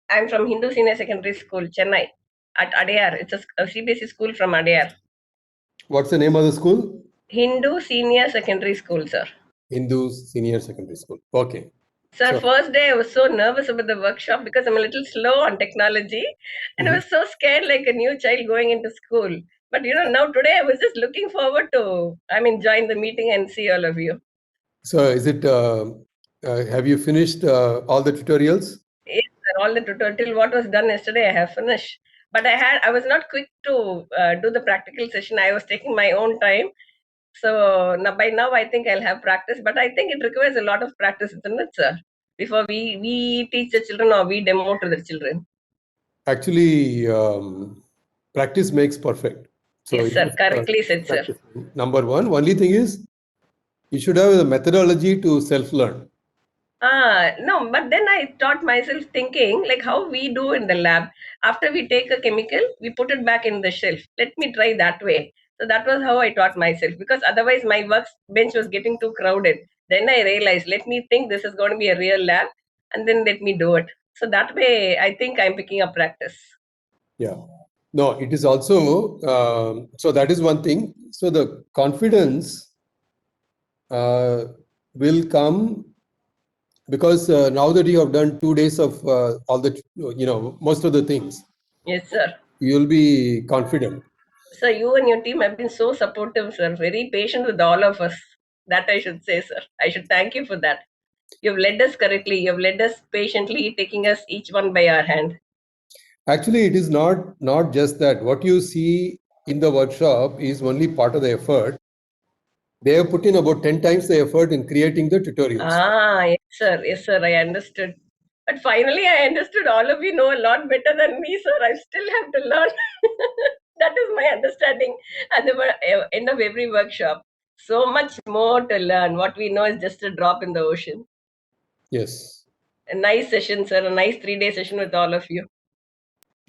I'm from Hindu Senior Secondary School, Chennai, at Adyar. It's a CBSE school from Adyar. What's the name of the school? Hindu Senior Secondary School, sir. Hindu Senior Secondary School. Okay. Sir, So- first day I was so nervous about the workshop because I'm a little slow on technology and I was so scared like a new child going into school. But now today I was just looking forward to, join the meeting and see all of you. So is it, have you finished all the tutorials? Yes, sir, all the tutorial what was done yesterday I have finished. But I was not quick to do the practical session. I was taking my own time. So by now I think I'll have practice, but I think it requires a lot of practice, isn't it, sir? Before we teach the children or we demo to the children. Actually, practice makes perfect. So Yes, sir. Correctly said, sir. Number one. Only thing is, you should have a methodology to self-learn. No, but then I taught myself thinking like how we do in the lab. After we take a chemical, we put it back in the shelf. Let me try that way. So that was how I taught myself because otherwise my work bench was getting too crowded. Then I realized, let me think this is going to be a real lab and then let me do it. So that way, I think I'm picking up practice. Yeah. No, it is also, so that is one thing. So the confidence will come because now that you have done 2 days of all the, most of the things. Yes, sir. You will be confident. Sir, you and your team have been so supportive, sir. Very patient with all of us. That I should say, sir. I should thank you for that. You've led us correctly. You've led us patiently, taking us each one by our hand. Actually, it is not just that. What you see in the workshop is only part of the effort. They have put in about 10 times the effort in creating the tutorials. Yes, sir. Yes, sir. I understood. But finally, I understood all of you know a lot better than me, sir. I still have to learn. That is my understanding at the end of every workshop. So much more to learn. What we know is just a drop in the ocean. Yes. A nice session, sir. A nice 3-day session with all of you.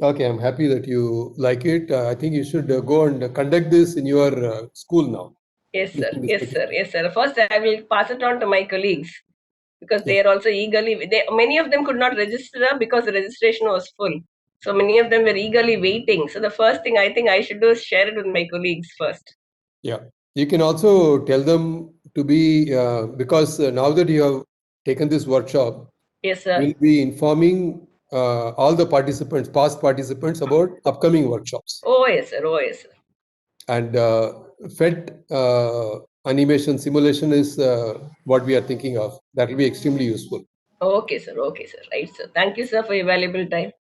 Okay, I'm happy that you like it. I think you should go and conduct this in your school now. Yes, sir. Yes, sir. Yes, sir. First, I will pass it on to my colleagues because they are also eagerly. Many of them could not register because the registration was full. So many of them were eagerly waiting. So the first thing I think I should do is share it with my colleagues first. Yeah. You can also tell them to be, because now that you have taken this workshop, yes, sir. We'll be informing all the participants, past participants, about upcoming workshops. Oh, yes, sir. Oh, yes, sir. And FET animation simulation is what we are thinking of. That will be extremely useful. Okay, sir. Okay, sir. Right, sir. Thank you, sir, for your valuable time.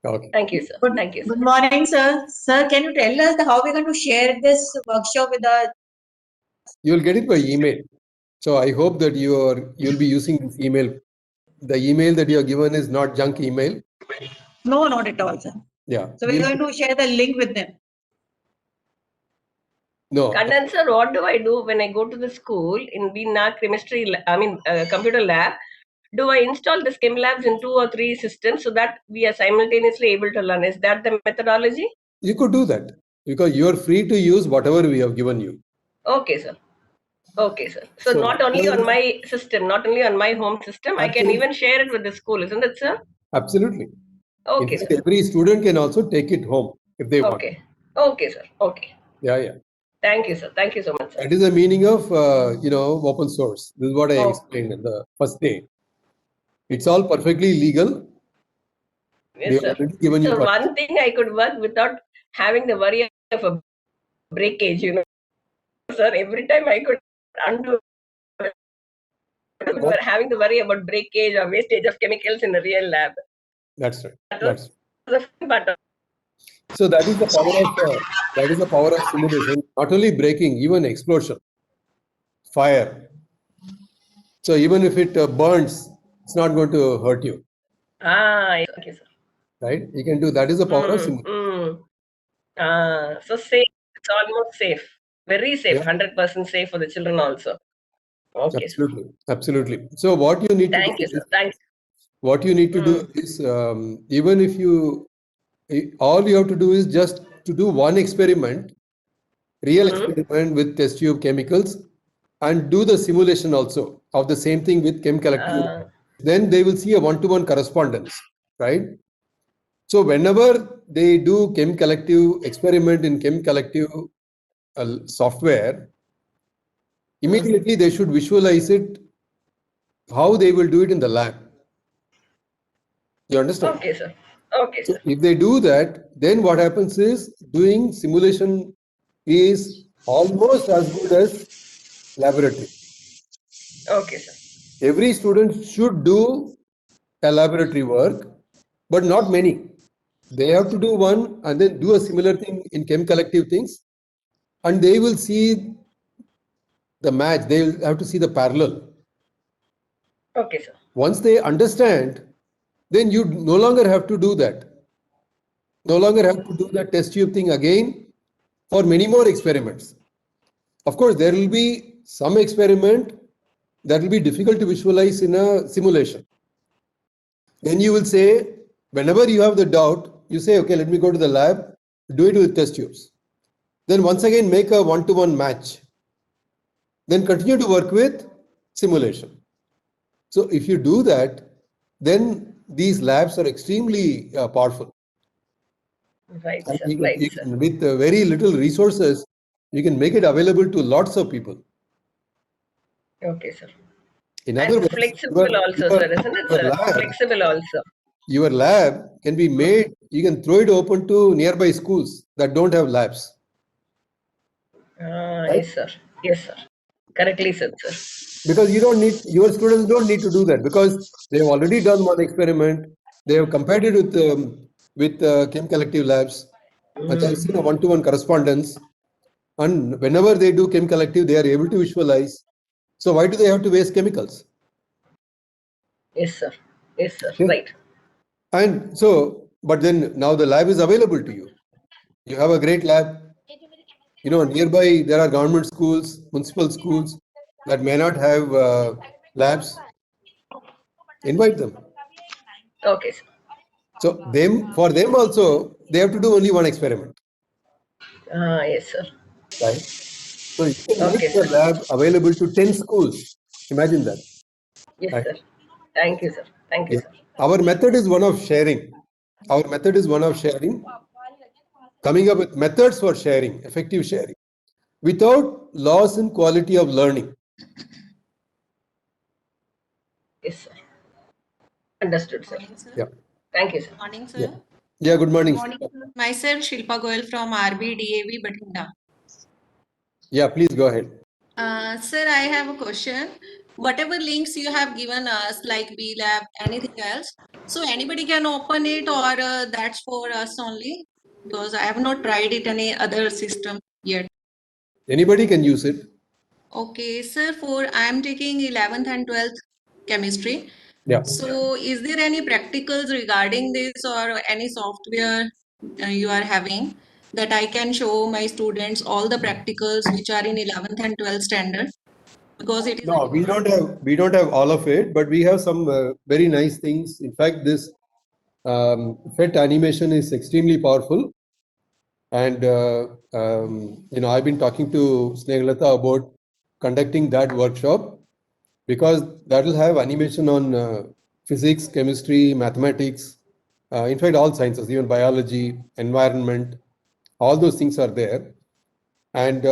Okay. Thank you, sir. Thank you, sir. Good morning, sir. Sir, can you tell us how we're going to share this workshop with our... You will get it by email. So I hope that you'll be using this email. The email that you are given is not junk email. No, not at all, sir. Yeah. So we're going to share the link with them. No. Kannan, sir, what do I do when I go to the school in BINA chemistry, computer lab? Do I install the SchemLabs in 2 or 3 systems so that we are simultaneously able to learn? Is that the methodology? You could do that because you are free to use whatever we have given you. Okay, sir. Okay, sir. So not only on my system, not only on my home system, I can even share it with the school, isn't it, sir? Absolutely. Okay, in fact, every student can also take it home if they want. Okay. Okay, sir. Okay. Yeah. Thank you, sir. Thank you so much, sir. That is the meaning of, open source. This is what I explained in the first day. It's all perfectly legal. Yes, sir. Given you one thing I could work without having the worry of a breakage, sir. Every time I could undo it, were having the worry about breakage or wastage of chemicals in the real lab. That's right. That's right. So that is the power of simulation. Not only breaking, even explosion, fire. So even if it burns, it's not going to hurt you. Okay, sir. Right? You can do that. Is the power of simulation. So safe. It's almost safe. Very safe. 100% safe for the children also. Okay. Absolutely. Absolutely. So what you need to do. Thank you, sir. Thanks. What you need to do is, even if all you have to do is just to do one experiment, real experiment with test tube chemicals, and do the simulation also of the same thing with chemical activity. Then they will see a one-to-one correspondence, right? So whenever they do Chem Collective experiment in Chem Collective software, immediately they should visualize it, how they will do it in the lab. You understand? Okay, sir. Okay, So sir. if they do that, then what happens is doing simulation is almost as good as laboratory. Okay, sir. Every student should do a laboratory work, but not many. They have to do one and then do a similar thing in Chem Collective things, and they will see the match. They will have to see the parallel. Okay, sir. Once they understand, then you no longer have to do that. No longer have to do that test tube thing again for many more experiments. Of course, there will be some experiment that will be difficult to visualize in a simulation. Then you will say, whenever you have the doubt, you say, okay, let me go to the lab, do it with test tubes. Then once again, make a one-to-one match. Then continue to work with simulation. So if you do that, then these labs are extremely powerful. Right, And sir. Right, you sir. can, with very little resources, you can make it available to lots of people. Okay, sir. In And other words, flexible also, sir, isn't it, sir? Flexible also. Your lab can be made, you can throw it open to nearby schools that don't have labs. Right? Yes, sir. Yes, sir. Correctly said, sir. Because you don't need, your students don't need to do that because they've already done one experiment. They have compared it with Chem Collective labs. And they've seen a one-to-one correspondence. And whenever they do Chem Collective, they are able to visualize. So why do they have to waste chemicals? Yes, sir. Yes, sir. Okay. Right. And so, but then now the lab is available to you. You have a great lab. You know, nearby there are government schools, municipal schools that may not have labs. Invite them. Okay, sir. So for them also, they have to do only one experiment. Yes, sir. Right? So you can Okay, make the sir. lab available to 10 schools. Imagine that. Yes, Right? sir. Thank you, sir. Thank you, Yeah. sir. Our method is one of sharing. Our method is one of sharing, coming up with methods for sharing, effective sharing, without loss in quality of learning. Yes, sir. Understood, sir. Morning, sir. Yeah. Thank you, sir. Morning, sir. Yeah. Yeah. Good morning. Myself, Shilpa Goyal from RBDAV Bathinda. Yeah. Please go ahead. Sir, I have a question. Whatever links you have given us, like VLab, anything else, so anybody can open it, or that's for us only? Because I have not tried it any other system yet. Anybody can use it. Okay, sir, I am taking 11th and 12th chemistry. Yeah. So is there any practicals regarding this or any software you are having that I can show my students all the practicals which are in 11th and 12th standard? Because it is No, we don't have all of it, but we have some very nice things. In fact, this FET animation is extremely powerful. And, I've been talking to Snehalata about conducting that workshop because that will have animation on physics, chemistry, mathematics, in fact, all sciences, even biology, environment, all those things are there. And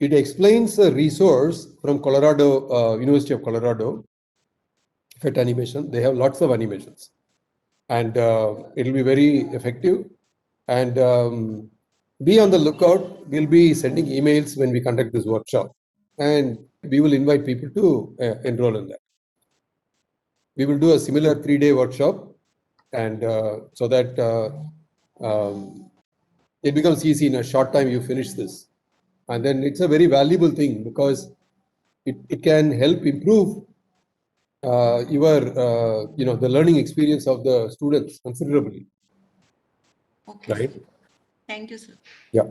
it explains a resource from Colorado, University of Colorado, FET animation. They have lots of animations. And it'll be very effective. And be on the lookout. We'll be sending emails when we conduct this workshop. And we will invite people to enroll in that. We will do a similar 3-day workshop, and so that it becomes easy in a short time you finish this. And then it's a very valuable thing because it can help improve your the learning experience of the students considerably. okay. Right? Thank you, sir. Yeah.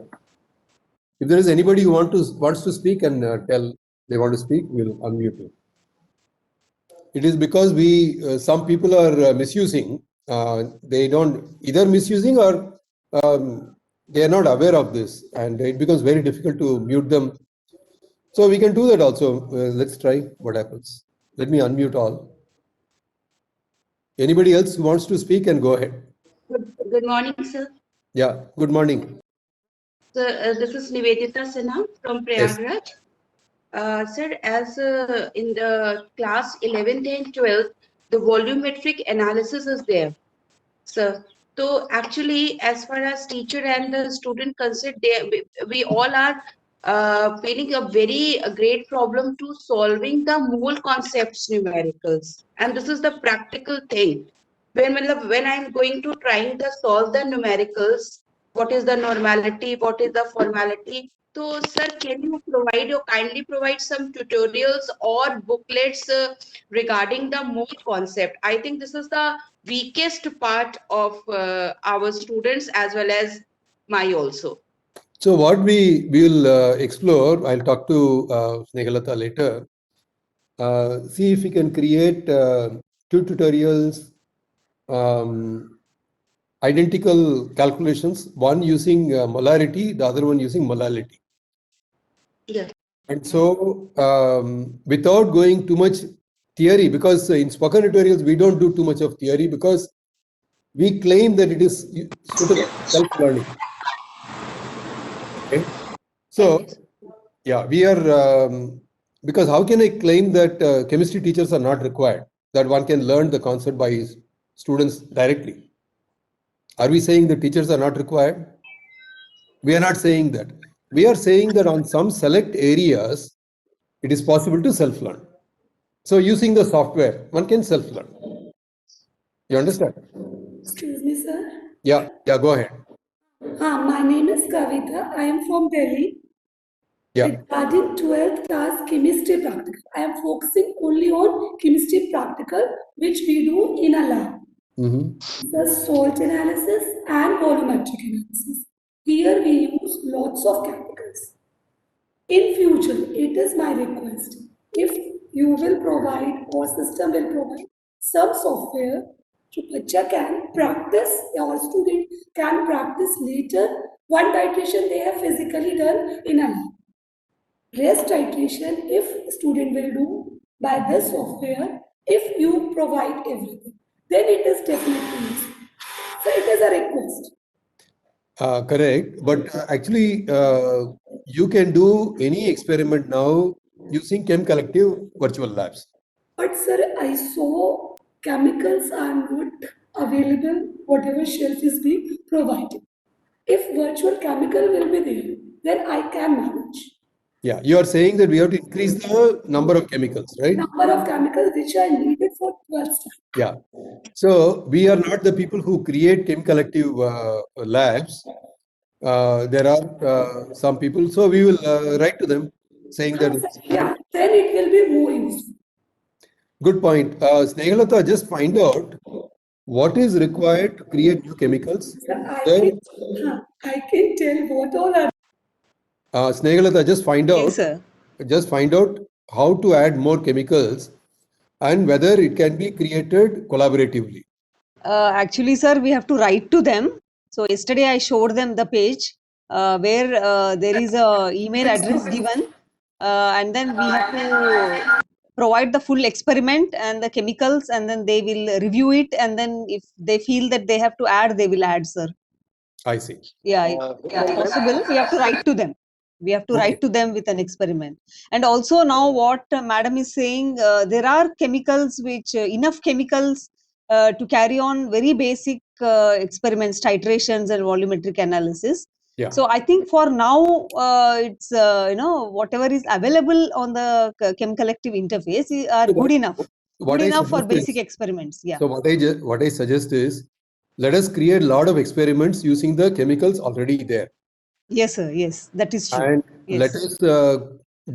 If there is anybody who wants to speak and tell they want to speak, we'll unmute you. It is because some people are misusing. They don't either misusing or they are not aware of this, and it becomes very difficult to mute them. So we can do that also. Let's try what happens. Let me unmute all. Anybody else who wants to speak and go ahead. Good morning, sir. Yeah, good morning. Sir, this is Nivedita Sinha from Yes. Prayagraj. Sir, as in the class 11th and 12th, the volumetric analysis is there, sir. So actually, as far as teacher and the student concerned, we all are feeling a very great problem to solving the mole concepts numericals, and this is the practical thing. When I'm going to trying to solve the numericals, what is the normality, what is the formality? So, sir, can you kindly provide some tutorials or booklets regarding the mole concept? I think this is the weakest part of our students as well as my also. So what we will explore, I'll talk to Snehalata later. See if we can create two tutorials, identical calculations, one using molarity, the other one using molality. Yeah. And so without going too much theory, because in spoken tutorials, we don't do too much of theory because we claim that it is suitable for self-learning. Okay. So, yeah, we are, because how can I claim that chemistry teachers are not required, that one can learn the concept by his students directly? Are we saying the teachers are not required? We are not saying that. We are saying that on some select areas, it is possible to self-learn. So using the software, one can self-learn. You understand? Excuse me, sir. Yeah, go ahead. My name is Kavita. I am from Delhi. Yeah. Regarding 12th class chemistry practical, I am focusing only on chemistry practical, which we do in a lab. The salt analysis and volumetric analysis. Here we use lots of chemicals. In future, it is my request, if you will provide or system will provide some software to bacha can practice, or student can practice later one titration they have physically done in a lab. Rest titration, if student will do by this software, if you provide everything, then it is definitely useful. So it is a request. Correct. But actually, you can do any experiment now using Chem Collective virtual labs. But sir, I saw chemicals are not available, whatever shelf is being provided. If virtual chemical will be there, then I can manage. Yeah, you are saying that we have to increase the number of chemicals, right? Number of chemicals which are needed for 12 standard. Yeah. So we are not the people who create Chem Collective labs. There are some people, so we will write to them saying that. Yeah, then it will be more useful. Good point. Snehalata, just find out what is required to create new chemicals. I can tell what all are. Snehalata, just find out. Yes, sir. Just find out how to add more chemicals and whether it can be created collaboratively. Actually, sir, we have to write to them. So yesterday I showed them the page where there is a email address given, and then we have to provide the full experiment and the chemicals, and then they will review it, and then if they feel that they have to add, they will add, sir. I see. Yeah, if possible, we have to write to them. We have to write to them with an experiment. And also now what madam is saying, there are chemicals which, enough chemicals to carry on very basic experiments, titrations and volumetric analysis. Yeah. So I think for now, it's, whatever is available on the Chem Collective interface are good enough. Good enough for basic experiments. Yeah. So what I suggest is, let us create a lot of experiments using the chemicals already there. Yes, sir. Yes, that is true. And yes. let us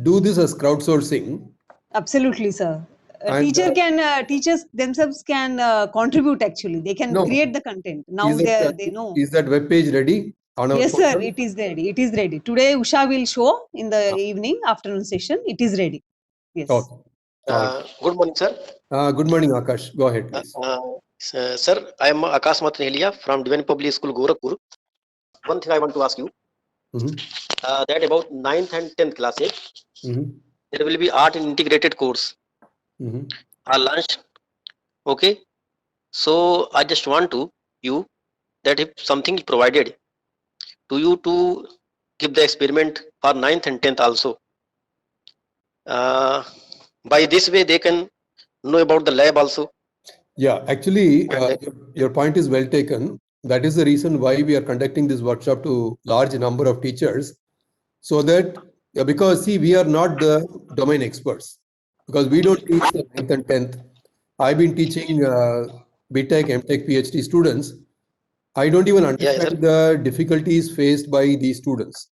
do this as crowdsourcing. Absolutely, sir. Teachers themselves can contribute. Actually, they can create the content. Now they know. Is that web page ready? Yes, sir. It is ready. It is ready. Today, Usha will show in the evening afternoon session. It is ready. Yes. Okay. Good morning, sir. Good morning, Akash. Go ahead, please. Sir, I am Akash Matnelia from Divine Public School, Gorakhpur. One thing I want to ask you, that about 9th and 10th classes, there will be art and integrated course. Lunch. Okay. So I just want to you that if something is provided to you to give the experiment for 9th and 10th also, by this way they can know about the lab also. Yeah, actually, And your point is well taken. That is the reason why we are conducting this workshop to large number of teachers, so that because see, we are not the domain experts, because we don't teach the 9th and 10th. I've been teaching BTech, MTech, PhD students. I don't even understand the difficulties faced by these students.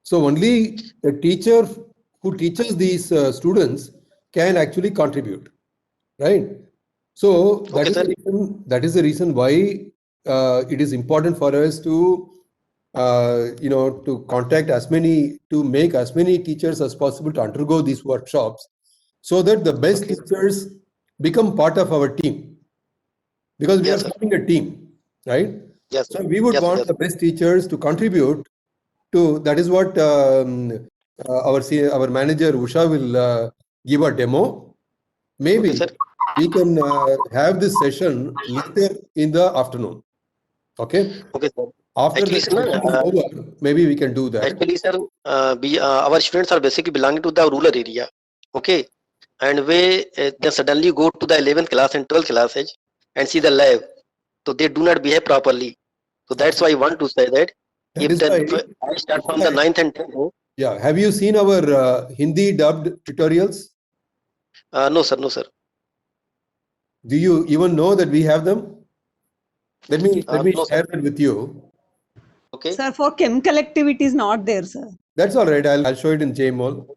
So only a teacher who teaches these students can actually contribute, right? So that is the reason why it is important for us to to contact to make as many teachers as possible to undergo these workshops, so that the best teachers become part of our team, because we are forming a team, right? Yes. So we would want the best teachers to contribute to. That is what our manager Usha will give a demo. Maybe we can have this session later in the afternoon. Okay. Okay, sir. After Actually, the session is over, maybe we can do that. Actually, sir, our students are basically belonging to the rural area. Okay. And we they suddenly go to the 11th class and 12th class age and see the lab. So they do not behave properly. So that's why I want to say that if I start from the 9th and 10th. Yeah. Have you seen our Hindi dubbed tutorials? No, sir. No, sir. Do you even know that we have them? Let me share that with you. Okay. Sir, for Chem Collective, it is not there, sir. That's all right. I'll show it in JMOL.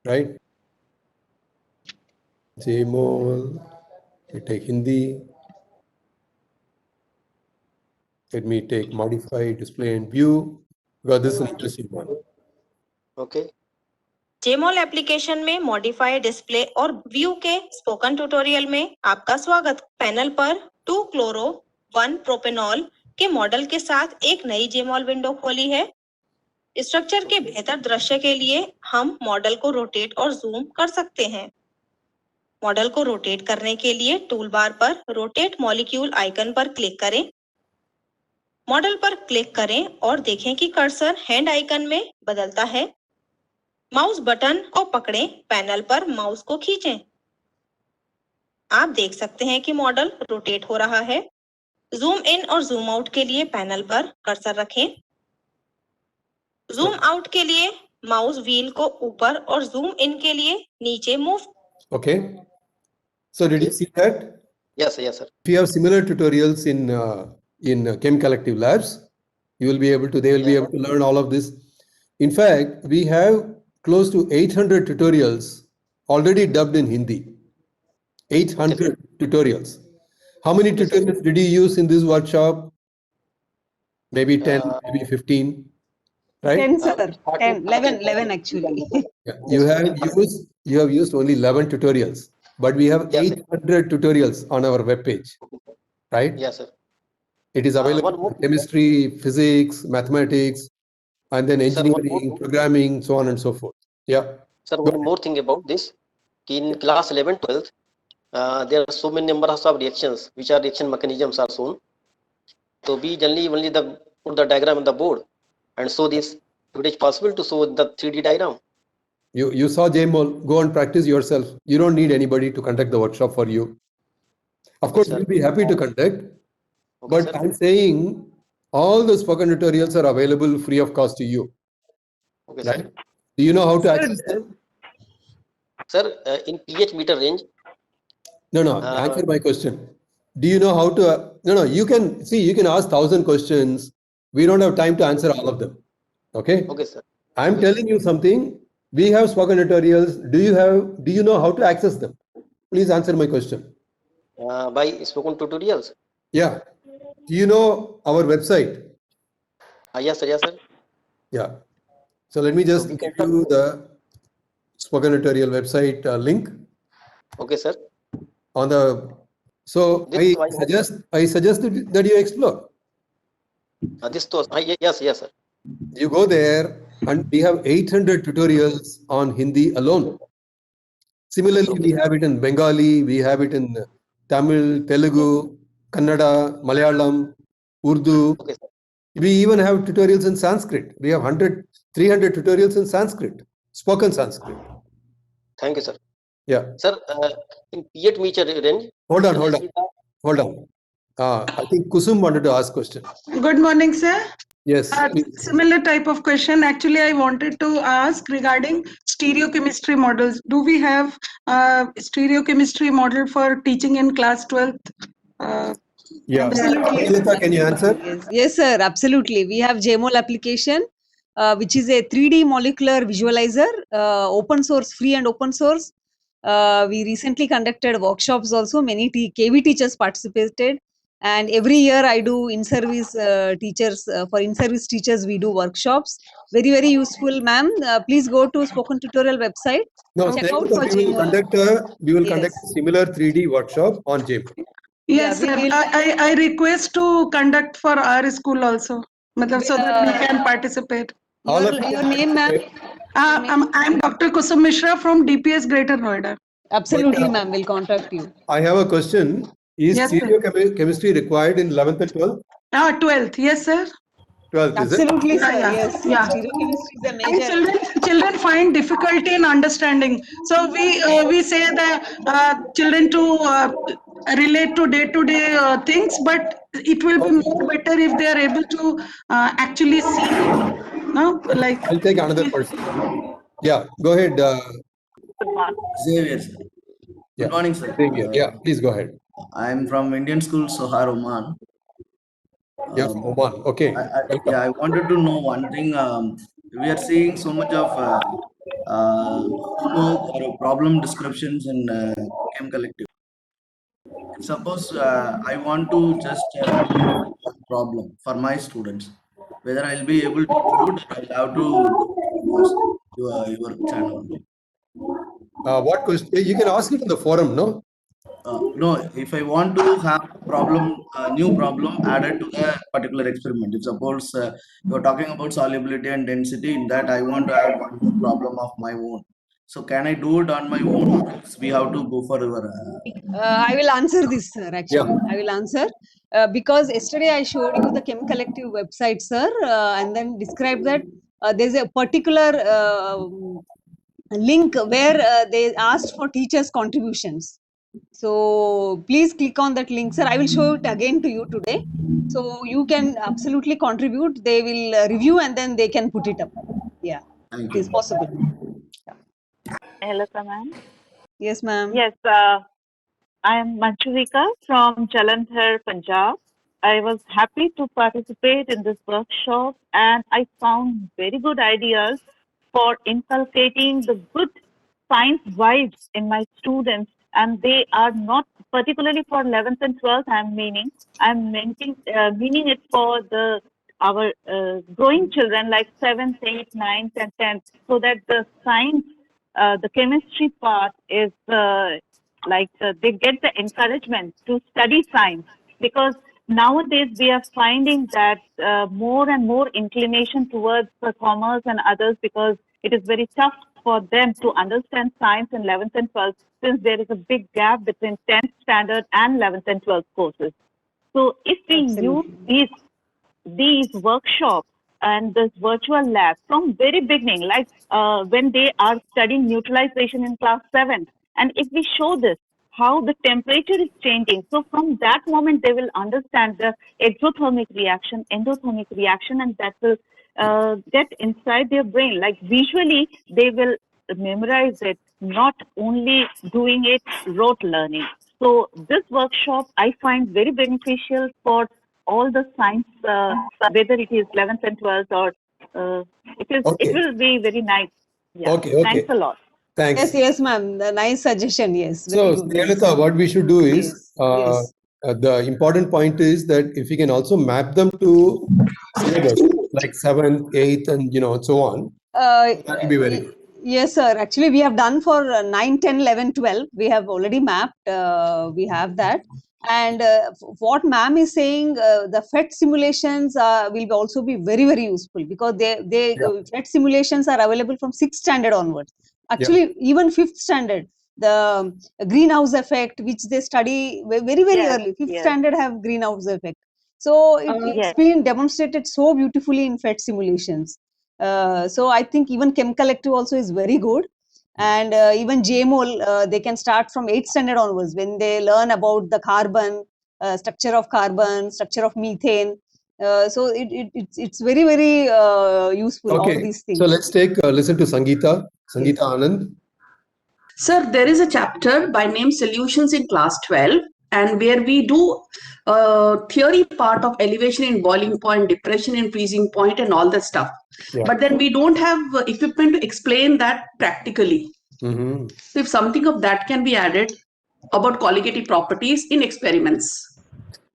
Right? JMOL. We take Hindi. Let me take modify, display and view, because this is an interesting one. Okay. Jmol application में modify display और view के spoken tutorial में आपका स्वागत। Panel पर 2-chloro-1-propanol के model के साथ एक नई जेमोल विंडो खोली है। स्ट्रक्चर के बेहतर दृश्य के लिए हम मॉडल को रोटेट और जूम कर सकते हैं। मॉडल को रोटेट करने के लिए टूल बार पर रोटेट मॉलिक्यूल आइकन पर क्लिक करें। मॉडल पर क्लिक करें और देखें कि कर्सर हैंड आइकन में बदलता है। माउस बटन को पकड़ें, पैनल पर माउस को खींचें। आप देख सकते हैं कि मॉडल रोटेट हो रहा है। जूम इन और जूम आउट के लिए पैनल पर कर्सर रखें। जूम आउट के लिए माउस व्हील को ऊपर और जूम इन के लिए नीचे move. Okay. So did you see that? Yes, sir. If you have similar tutorials in Chem Collective labs, they will be able to learn all of this. In fact, we have close to 800 tutorials already dubbed in Hindi. 800 tutorials. How many tutorials did you use in this workshop? Maybe 10, maybe 15, right? 10, sir. 10, 11 actually. Yeah. You have used only 11 tutorials, but we have 800 tutorials on our webpage, right? Yes, sir. It is available for chemistry, physics, mathematics, and then engineering, programming, so on and so forth. Yeah. Sir, one more thing about this. In class 11, 12th, there are so many numbers of reactions, which are reaction mechanisms are shown. So we generally only put the diagram on the board and show this. It is possible to show the 3D diagram. You saw JMOL. Go and practice yourself. You don't need anybody to conduct the workshop for you. Of course, we'll be happy to conduct. But sir, I'm saying all the spoken tutorials are available free of cost to you. Okay, right? sir. Do you know how to access them? Sir, in pH meter range. No, answer my question. Do you know how to? No, you can ask 1,000 questions. We don't have time to answer all of them. Okay? Okay, sir. I'm telling you something. We have spoken tutorials. Do you know how to access them? Please answer my question. By spoken tutorials. Yeah. Do you know our website? Yes, sir. Yes, sir. Yeah. So let me just give you the spoken tutorial website link. Okay, sir. I suggested that you explore. Yes, sir. You go there and we have 800 tutorials on Hindi alone. Similarly, we have it in Bengali, we have it in Tamil, Telugu, Kannada, Malayalam, Urdu. Okay, sir. We even have tutorials in Sanskrit. We have 300 tutorials in Sanskrit, spoken Sanskrit. Thank you, sir. Yeah. Sir, in PET meter range. Hold on. I think Kusum wanted to ask question. Good morning, sir. Yes. please. Similar type of question. Actually, I wanted to ask regarding stereochemistry models. Do we have stereochemistry model for teaching in class 12th? Yeah. Absolutely. Srilata, can you answer? Yes, sir. Absolutely. We have JMOL application, which is a 3D molecular visualizer, open source, free and open source. We recently conducted workshops also. Many KV teachers participated. And every year I do in-service teachers, for in-service teachers, we do workshops. Very, very useful, ma'am. Please go to Spoken Tutorial website. No, Check out for we will JMOL. conduct a similar 3D workshop on JMOL. Yes, Yeah, sir. I request to conduct for our school also, so that we can participate. All of Your name, ma'am? I'm Dr. Kusum Mishra from DPS Greater Noida. Absolutely, ma'am. We'll contact you. I have a question. Is Yes, sir. stereochemistry required in 11th and 12th? 12th. Yes, sir. 12th, is it? Absolutely, sir. Yeah. Yes. Yeah. Stereochemistry is a And major. children find difficulty in understanding. So we say that children to relate to day-to-day things, but it will be more better if they are able to actually see. No, like I'll take another person. Yeah, go ahead. Xavier, sir. Yeah. Good morning, sir. Xavier. Yeah, please go ahead. I'm from Indian School, Sohar, Oman. Yeah, Oman. Okay. I wanted to know one thing. We are seeing so much of homework or problem descriptions in Chem Collective. Suppose I want to just problem for my students, whether I'll be able to do it or I'll have to your channel. What question? You can ask it in the forum, no? No, if I want to have problem, new problem added to the particular experiment. If suppose you're talking about solubility and density, in that I want to add one more problem of my own. So can I do it on my own, or else we have to go for your? I will answer this, sir. Actually, Yeah. I will answer because yesterday I showed you the Chem Collective website, sir, and then described that there's a particular link where they asked for teachers' contributions. So please click on that link, sir. I will show it again to you today. So you can absolutely contribute. They will review and then they can put it up. Yeah, Thank it is possible. Hello, ma'am. Yes, ma'am. Yes, I am Manchurika from Jalandhar, Punjab. I was happy to participate in this workshop and I found very good ideas for inculcating the good science vibes in my students, and they are not particularly for 11th and 12th. I'm meaning it for our growing children like 7th, 8th, 9th, and 10th, so that the science, the chemistry part is they get the encouragement to study science, because nowadays we are finding that more and more inclination towards commerce and others, because it is very tough for them to understand science in 11th and 12th, since there is a big gap between 10th standard and 11th and 12th courses. So if we use these workshops and this virtual lab from very beginning, like when they are studying neutralization in class 7, and if we show this, how the temperature is changing, so from that moment they will understand the exothermic reaction, endothermic reaction, and that will get inside their brain. Like visually, they will memorize it, not only doing it rote learning. So this workshop I find very beneficial for all the science, whether it is 11th and 12th or it will be very nice. Yeah. Okay. Thanks a lot. Thanks. Yes, ma'am. Nice suggestion. Yes. So, Srilata, what we should do is, Yes. the important point is that if we can also map them to syllabus, like 7th, 8th, and so on, that will be very good. Yes, sir. Actually, we have done for 9, 10, 11, 12. We have already mapped. We have that. And what ma'am is saying, the PhET simulations will also be very, very useful, because PhET simulations are available from 6th standard onwards. Actually, even 5th standard. the greenhouse effect, which they study very Yes, early. Fifth yes. standard have greenhouse effect. So it's Yes. been demonstrated so beautifully in PhET simulations. So I think even Chem Collective also is very good. And even JMOL, they can start from 8th standard onwards when they learn about the carbon, structure of carbon, structure of methane. So it's very useful, all Okay, these things. so let's take listen to Sangeeta Anand. Sir, there is a chapter by name Solutions in Class 12, and where we do theory part of elevation in boiling point, depression in freezing point, and all that stuff. Yeah. But then we don't have equipment to explain that practically. Mm-hmm. So if something of that can be added about colligative properties in experiments.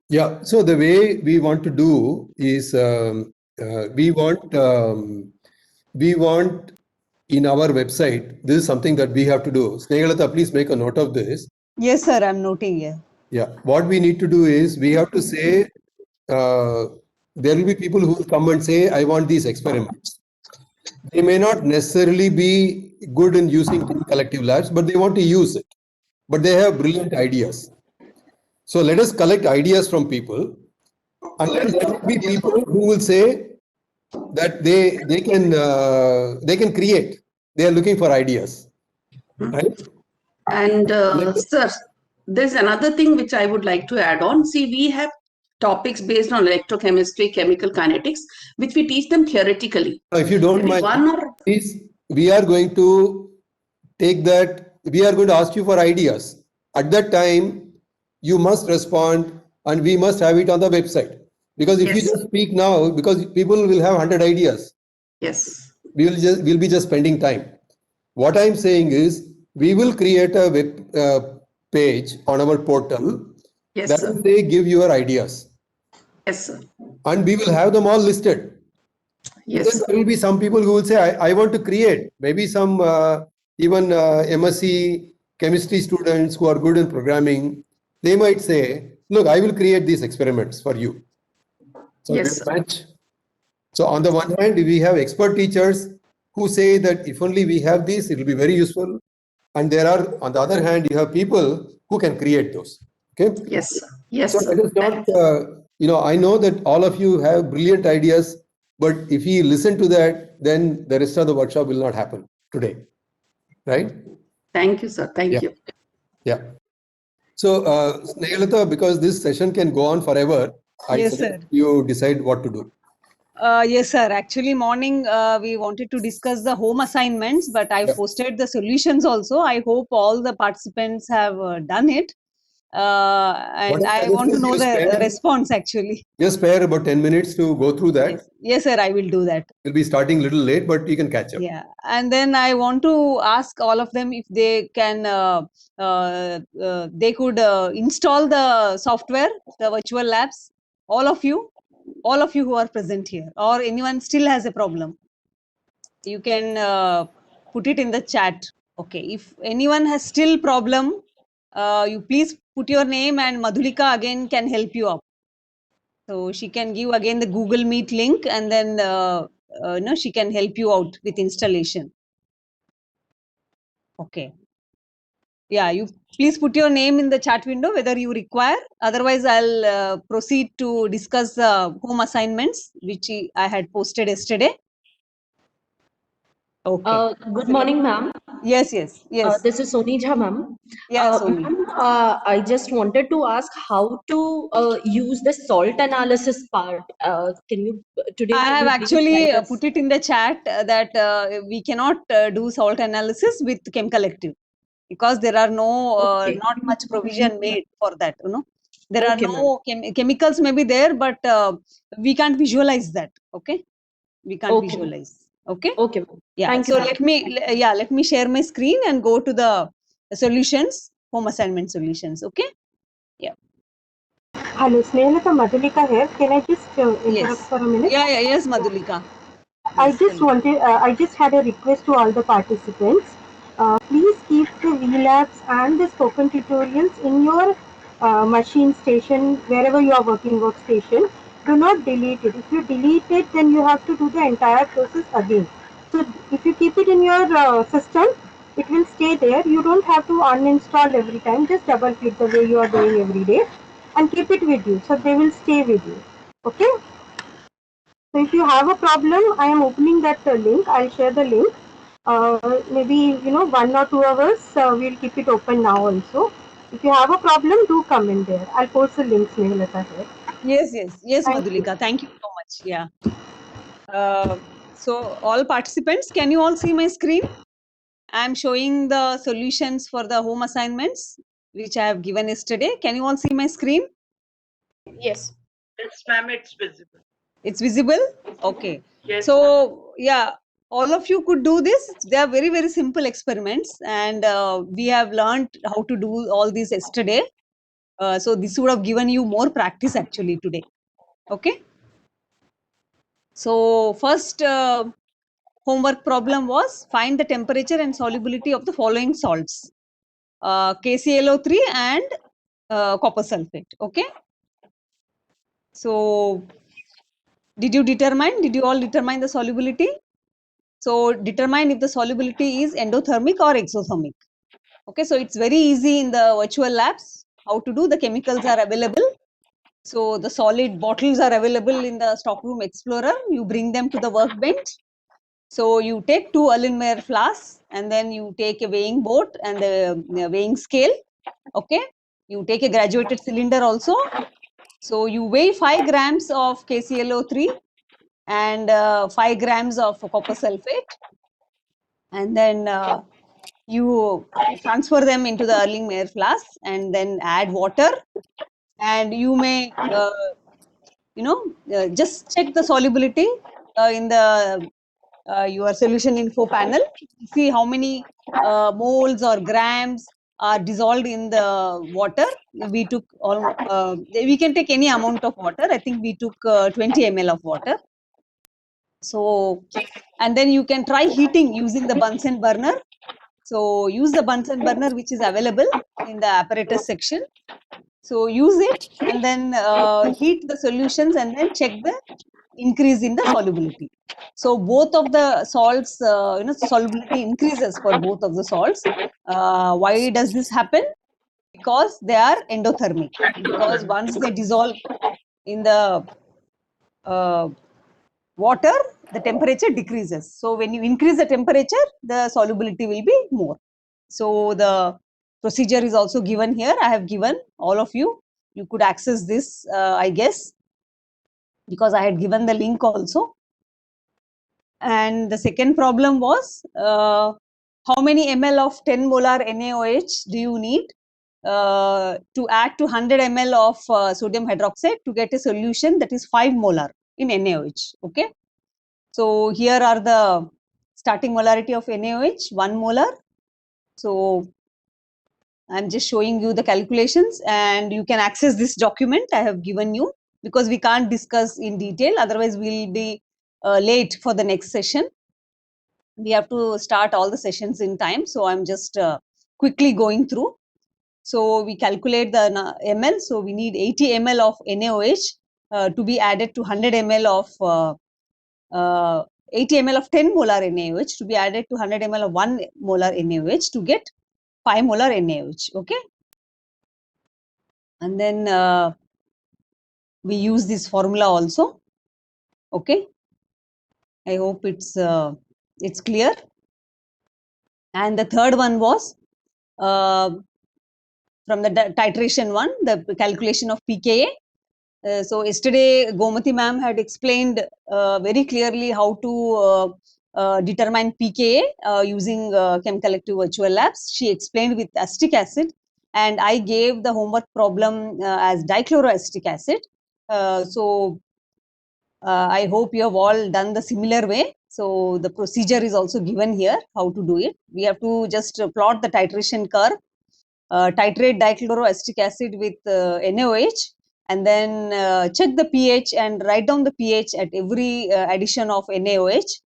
Yeah, so the way we want to do is we want in our website, this is something that we have to do. Snehalata, please make a note of this. Yes, sir, I'm noting here. Yeah, what we need to do is we have to say, there will be people who will come and say, I want these experiments. They may not necessarily be good in using collective labs, but they want to use it. But they have brilliant ideas. So let us collect ideas from people, and let there be people who will say that they can create. They are looking for ideas, right? And sir, there's another thing which I would like to add on. See, we have topics based on electrochemistry, chemical kinetics, which we teach them theoretically. If you don't mind, please, we are going to take that. We are going to ask you for ideas. At that time, you must respond, and we must have it on the website. Because if you just speak now, because people will have 100 ideas. Yes. We'll be just spending time. What I'm saying is, we will create a web page on our portal. Yes, that sir. will say give your ideas. Yes, sir. And we will have them all listed. Yes. Then there will be some people who will say, I want to create. Maybe some even MSc chemistry students who are good in programming, they might say, look, I will create these experiments for you. So Yes, match. So on the one hand, we have expert teachers who say that if only we have these, it will be very useful. And there are, on the other hand, you have people who can create those. Okay. Yes, sir. Yes, So sir. it is not, I know that all of you have brilliant ideas, but if you listen to that, then the rest of the workshop will not happen today. Right? Thank you, sir. Thank you. Yeah. So, Snehalata, because this session can go on forever, I Yes, suggest sir. you decide what to do. Yes, sir. Actually, morning we wanted to discuss the home assignments, but I posted the solutions also. I hope all the participants have done it. And I want to know the response actually. Just spare about 10 minutes to go through that. Yes, sir. I will do that. We'll be starting a little late, but you can catch up. Yeah. And then I want to ask all of them if they can, they could install the software, the virtual labs, all of you who are present here, or anyone still has a problem. You can put it in the chat. Okay. If anyone has still problem, you please put your name, and Madhulika again can help you out. So she can give again the Google Meet link, and then she can help you out with installation. Okay. Yeah, you please put your name in the chat window whether you require. Otherwise, I'll proceed to discuss the home assignments which I had posted yesterday. Okay. Good morning, ma'am. Yes. This is Sonija, ma'am. Yeah, Soni. Ma'am, I just wanted to ask how to use the salt analysis part. Can you today? I have you actually guide us? put it in the chat that we cannot do salt analysis with Chem Collective because there are no not much provision made for that. There are no chemicals may be there, but we can't visualize that. Okay, we can't visualize. Okay. Okay. Yeah. Thank you, So ma'am. let me share my screen and go to the solutions, home assignment solutions. Okay. Yeah. Hello, Snehalata, Madhulika here. Can I just interrupt for a minute? Yes, Madhulika. I just had a request to all the participants. Please keep the VLabs and the spoken tutorials in your machine station, wherever you are working workstation. Do not delete it. If you delete it, then you have to do the entire process again. So if you keep it in your system, it will stay there. You don't have to uninstall every time. Just double click the way you are doing every day and keep it with you. So they will stay with you. Okay. So if you have a problem, I am opening that link. I'll share the link. Maybe 1 or 2 hours. We'll keep it open now also. If you have a problem, do come in there. I'll post the links, Snehalata here. Yes, Thank Madhulika. Thank you so much. Yeah. So all participants, can you all see my screen? I'm showing the solutions for the home assignments which I have given yesterday. Can you all see my screen? Yes. Yes, ma'am, it's visible. It's visible? Okay. Yes, So yeah, all of you could do this. They are very, very simple experiments, and we have learned how to do all these yesterday. So this would have given you more practice actually today. Okay. So first homework problem was find the temperature and solubility of the following salts. KClO3 and copper sulfate. Okay. So did you all determine the solubility? So determine if the solubility is endothermic or exothermic. Okay, so it's very easy in the virtual labs how to do. The chemicals are available. So the solid bottles are available in the Stockroom Explorer. You bring them to the workbench. So you take 2 Erlenmeyer flasks and then you take a weighing board and a weighing scale. Okay, you take a graduated cylinder also. So you weigh 5 grams of KClO3 and 5 grams of copper sulfate, and then you transfer them into the Erlenmeyer flask and then add water, and you may just check the solubility in the your solution info panel. See how many moles or grams are dissolved in the water. We took we can take any amount of water. I think we took 20 ml of water. So, and then you can try heating using the Bunsen burner. So use the Bunsen burner which is available in the apparatus section. So use it and then heat the solutions and then check the increase in the solubility. So both of the salts, solubility increases for both of the salts. Why does this happen? Because they are endothermic. Because once they dissolve in the water, the temperature decreases. So when you increase the temperature, the solubility will be more. So the procedure is also given here. I have given all of you. You could access this, I guess, because I had given the link also. And the second problem was how many ml of 10 molar NaOH do you need to add to 100 ml of sodium hydroxide to get a solution that is 5 molar in NaOH. Okay. So here are the starting molarity of NaOH, 1 molar. So I'm just showing you the calculations and you can access this document I have given you, because we can't discuss in detail, otherwise we'll be late for the next session. We have to start all the sessions in time, so I'm just quickly going through. So we calculate the ml, so we need 80 ml of NaOH to be added to 100 ml of 80 ml of 10 molar NaOH to be added to 100 ml of 1 molar NaOH to get 5 molar NaOH. Okay. And then we use this formula also. Okay. I hope it's clear. And the third one was from the titration one, the calculation of pKa. So yesterday Gomati ma'am had explained very clearly how to determine pKa using Chem-Collective virtual labs. She explained with acetic acid, and I gave the homework problem as dichloroacetic acid. So I hope you have all done the similar way. So the procedure is also given here, how to do it. We have to just plot the titration curve, titrate dichloroacetic acid with NaOH, and then check the pH and write down the pH at every addition of NaOH,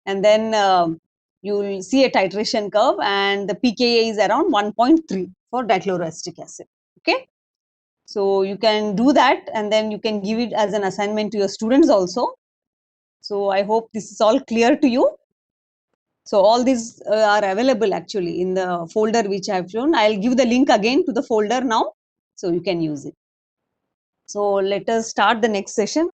and then you will see a titration curve, and the pKa is around 1.3 for dichloroacetic acid. Okay. So you can do that and then you can give it as an assignment to your students also. So I hope this is all clear to you. So all these are available actually in the folder which I have shown. I'll give the link again to the folder now, so you can use it. So let us start the next session.